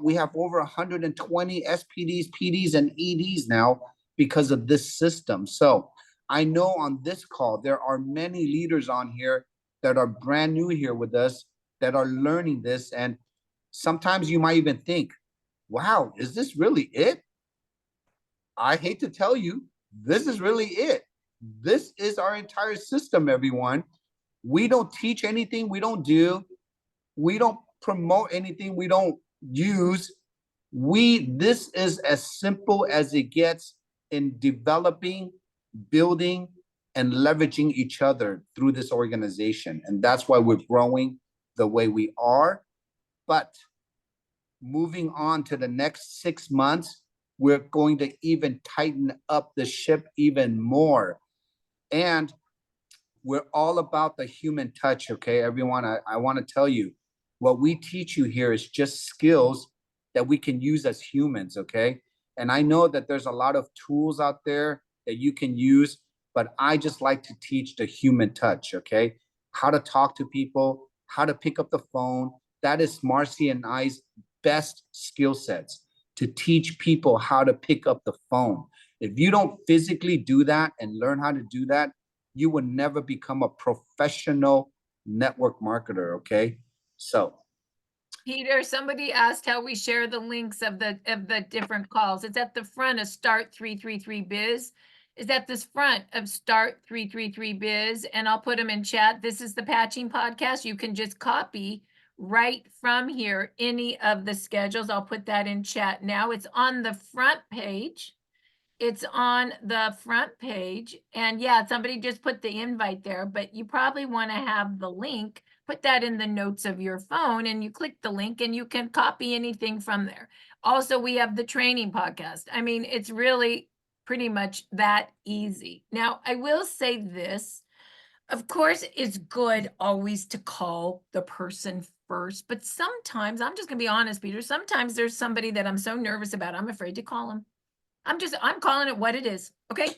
We have over 120 SPDs, PDs, and EDs now because of this system. So I know on this call, there are many leaders on here that are brand new here with us, that are learning this. And sometimes you might even think, wow, is this really it? I hate to tell you, this is really it. This is our entire system, everyone. We don't teach anything, we don't do, we don't promote anything, we don't use. This is as simple as it gets in developing, building, and leveraging each other through this organization. And that's why we're growing the way we are. But moving on to the next 6 months, we're going to even tighten up the ship even more. And we're all about the human touch, okay, everyone? I want to tell you, what we teach you here is just skills that we can use as humans, okay? And I know that there's a lot of tools out there that you can use, but I just like to teach the human touch, okay? How to talk to people, how to pick up the phone. That is Marci and I's best skill sets, to teach people how to pick up the phone. If you don't physically do that and learn how to do that, you will never become a professional network marketer, okay? So, Peter, somebody asked how we share the links of the different calls. It's at the front of Start 333 Biz. Is at this front of Start 333 Biz, and I'll put them in chat. This is the Patching Podcast. You can just copy right from here any of the schedules. I'll put that in chat now. It's on the front page. It's on the front page. And yeah, somebody just put the invite there, but you probably want to have the link. Put that in the notes of your phone and you click the link and you can copy anything from there. Also, we have the training podcast. I mean, it's really pretty much that easy. Now, I will say this. Of course, it's good always to call the person first, but sometimes, I'm just going to be honest, Peter, sometimes there's somebody that I'm so nervous about, I'm afraid to call them. I'm calling it what it is. Okay.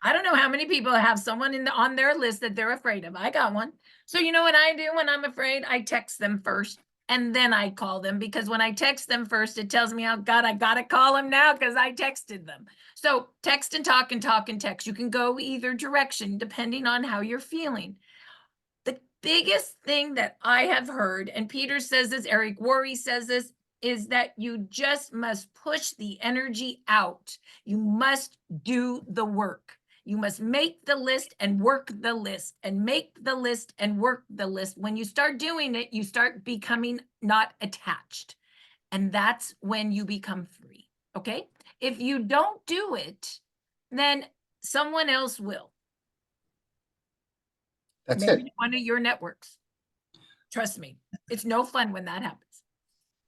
I don't know how many people have someone on their list that they're afraid of. I got one. So you know what I do when I'm afraid? I text them first and then I call them, because when I text them first, it tells me, oh God, I got to call them now because I texted them. So text and talk and talk and text. You can go either direction depending on how you're feeling. The biggest thing that I have heard, and Peter says this, Eric Worre says this, is that you just must push the energy out. You must do the work. You must make the list and work the list and make the list and work the list. When you start doing it, you start becoming not attached. And that's when you become free. Okay. If you don't do it, then someone else will. that's Maybe it. one of your networks. Trust me, it's no fun when that happens.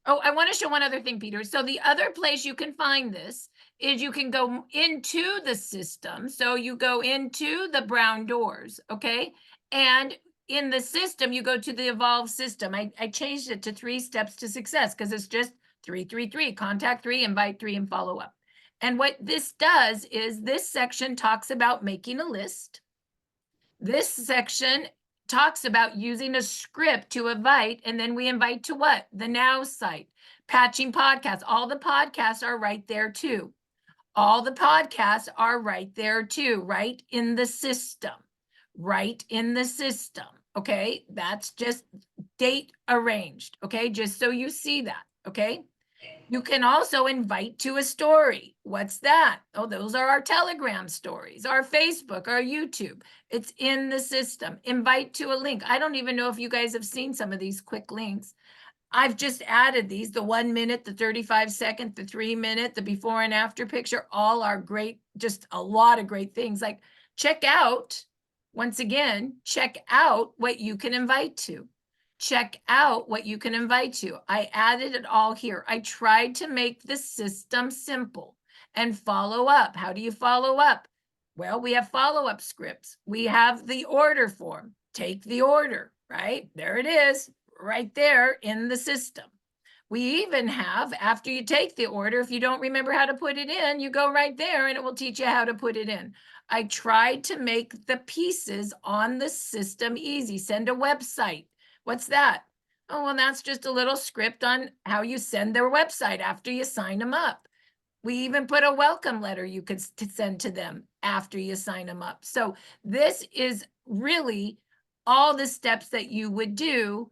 Oh, I want to show one other thing, Peter. So the other place you can find this is you can go into the system. So you go into the brown doors, okay? And in the system, you go to the evolve system. I changed it to 3 steps to success because it's just 333, contact 3, invite 3, and follow up. And what this does is this section talks about making a list. This section talks about using a script to invite, and then we invite to what? The Now site, Patching Podcasts. All the podcasts are right there too. All the podcasts are right there too, right in the system, right in the system. Okay, that's just date arranged. Okay, just so you see that. Okay. You can also invite to a story. What's that? Oh, those are our Telegram stories, our Facebook, our YouTube. It's in the system. Invite to a link. I don't even know if you guys have seen some of these quick links. I've just added these, the 1 minute, the 35-second, the 3 minute, the before and after picture, all are great, just a lot of great things. Like check out, once again, check out what you can invite to. Check out what you can invite to. I added it all here. I tried to make the system simple and follow up. How do you follow up? Well, we have follow-up scripts. We have the order form. Take the order, right? There it is, right there in the system. We even have, after you take the order, if you don't remember how to put it in, you go right there and it will teach you how to put it in. I tried to make the pieces on the system easy. Send a website. What's that? Oh, well, that's just a little script on how you send their website after you sign them up. We even put a welcome letter you could send to them after you sign them up. So this is really all the steps that you would do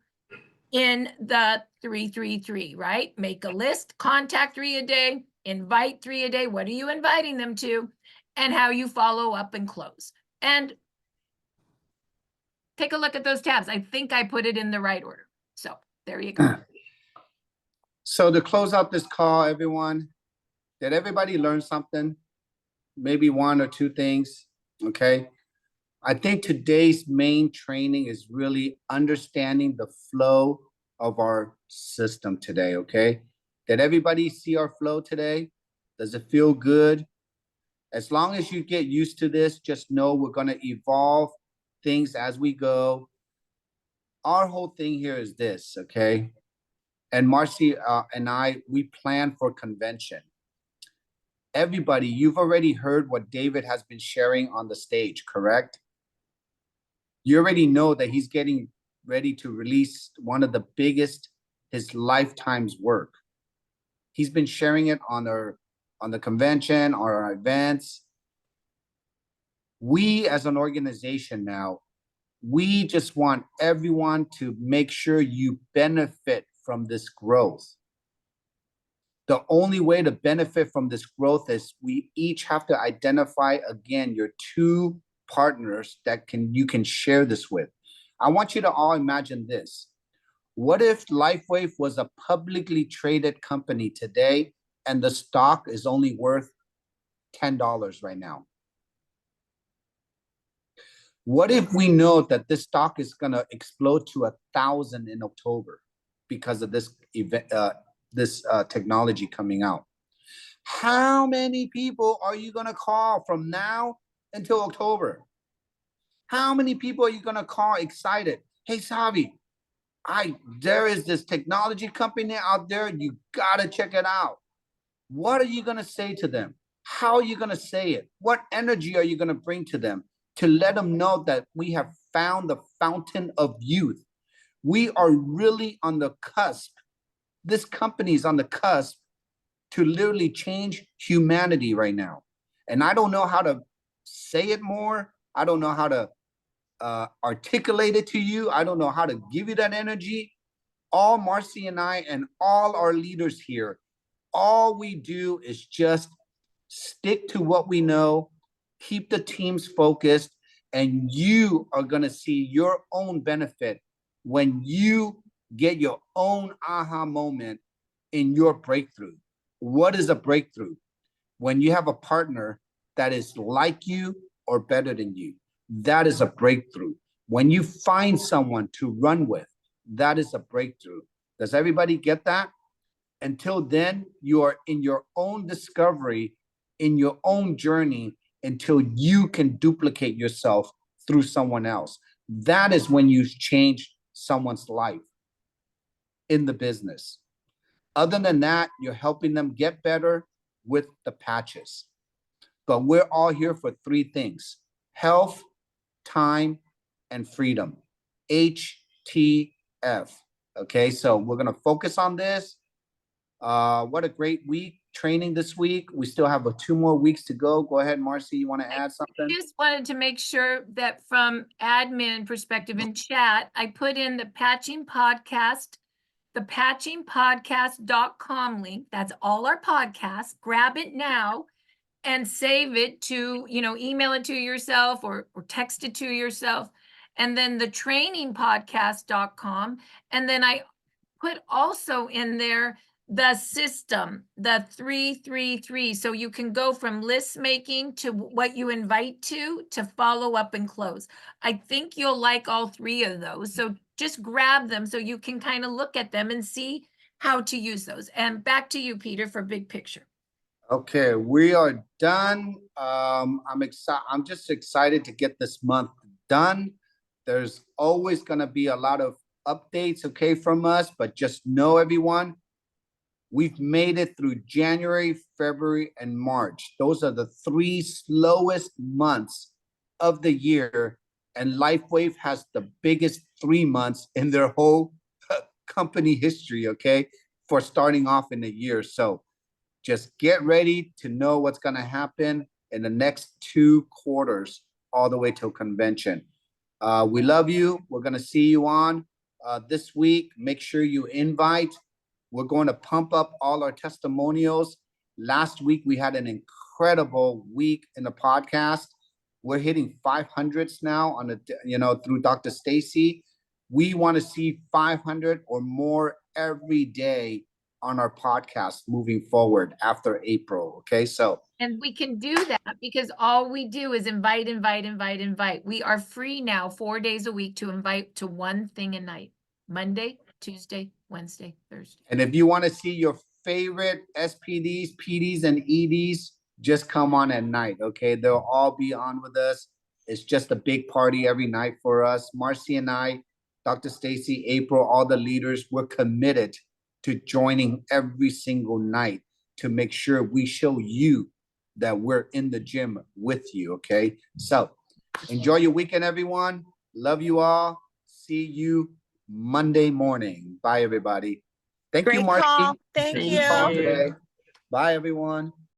in the 3-3-3, right? Make a list, contact 3 a day, invite 3 a day. What are you inviting them to? And how you follow up and close. And take a look at those tabs. I think I put it in the right order. So there you go. So to close out this call, everyone, did everybody learn something? Maybe one or two things, okay? I think today's main training is really understanding the flow of our system today, okay? Did everybody see our flow today? Does it feel good? As long as you get used to this, just know we're going to evolve things as we go. Our whole thing here is this, okay? And Marci and I, we plan for convention. Everybody, you've already heard what David has been sharing on the stage, correct? You already know that he's getting ready to release one of the biggest, his lifetime's work. He's been sharing it on the convention, on our events. We as an organization now, we just want everyone to make sure you benefit from this growth. The only way to benefit from this growth is we each have to identify, again, your two partners that you can share this with. I want you to all imagine this. What if LifeWave was a publicly traded company today and the stock is only worth $10 right now? What if we know that this stock is going to explode to 1,000 in October because of this event, this technology coming out? How many people are you going to call from now until October? How many people are you going to call excited? Hey, Savi, there is this technology company out there. You got to check it out. What are you going to say to them? How are you going to say it? What energy are you going to bring to them to let them know that we have found the fountain of youth? We are really on the cusp. This company is on the cusp to literally change humanity right now. And I don't know how to say it more. I don't know how to articulate it to you. I don't know how to give you that energy. All Marci and I and all our leaders here, all we do is just stick to what we know, keep the teams focused, and you are going to see your own benefit when you get your own aha moment in your breakthrough. What is a breakthrough? When you have a partner that is like you or better than you, that is a breakthrough. When you find someone to run with, that is a breakthrough. Does everybody get that? Until then, you are in your own discovery, in your own journey, until you can duplicate yourself through someone else. That is when you change someone's life in the business. Other than that, you're helping them get better with the patches. But we're all here for three things: health, time, and freedom. HTF. Okay, so we're going to focus on this. What a great week training this week. We still have 2 more weeks to go. Go ahead, Marci, you want to add something? I just wanted to make sure that from admin perspective in chat, I put in the patching podcast, the patchingpodcast.com link. That's all our podcasts. Grab it now and save it to, email it to yourself or text it to yourself. And then the trainingpodcast.com. And then I put also in there the system, the 3-3-3. So you can go from list making to what you invite to follow up and close. I think you'll like all 3 of those. So just grab them so you can kind of look at them and see how to use those. And back to you, Peter, for big picture. Okay, we are done. I'm just excited to get this month done. There's always going to be a lot of updates, okay, from us, but just know, everyone, we've made it through January, February, and March. Those are the 3 slowest months of the year, and LifeWave has the biggest 3 months in their whole company history, okay, for starting off in the year. So just get ready to know what's going to happen in the next 2 quarters all the way till convention. We love you. We're going to see you on this week. Make sure you invite. We're going to pump up all our testimonials. Last week, we had an incredible week in the podcast. We're hitting 500s now on through Dr. Stacy. We want to see 500 or more every day on our podcast moving forward after April. Okay, so. And we can do that because all we do is invite. We are free now 4 days a week to invite to one thing a night, Monday, Tuesday, Wednesday, Thursday. And if you want to see your favorite SPDs, PDs, and EDs, just come on at night, okay? They'll all be on with us. It's just a big party every night for us. Marci and I, Dr. Stacy, April, all the leaders, we're committed to joining every single night to make sure we show you that we're in the gym with you, okay? So enjoy your weekend, everyone. Love you all. See you Monday morning. Bye, everybody. Thank you, Great Marci. call. Thank Thank you. you. Today. Bye, everyone.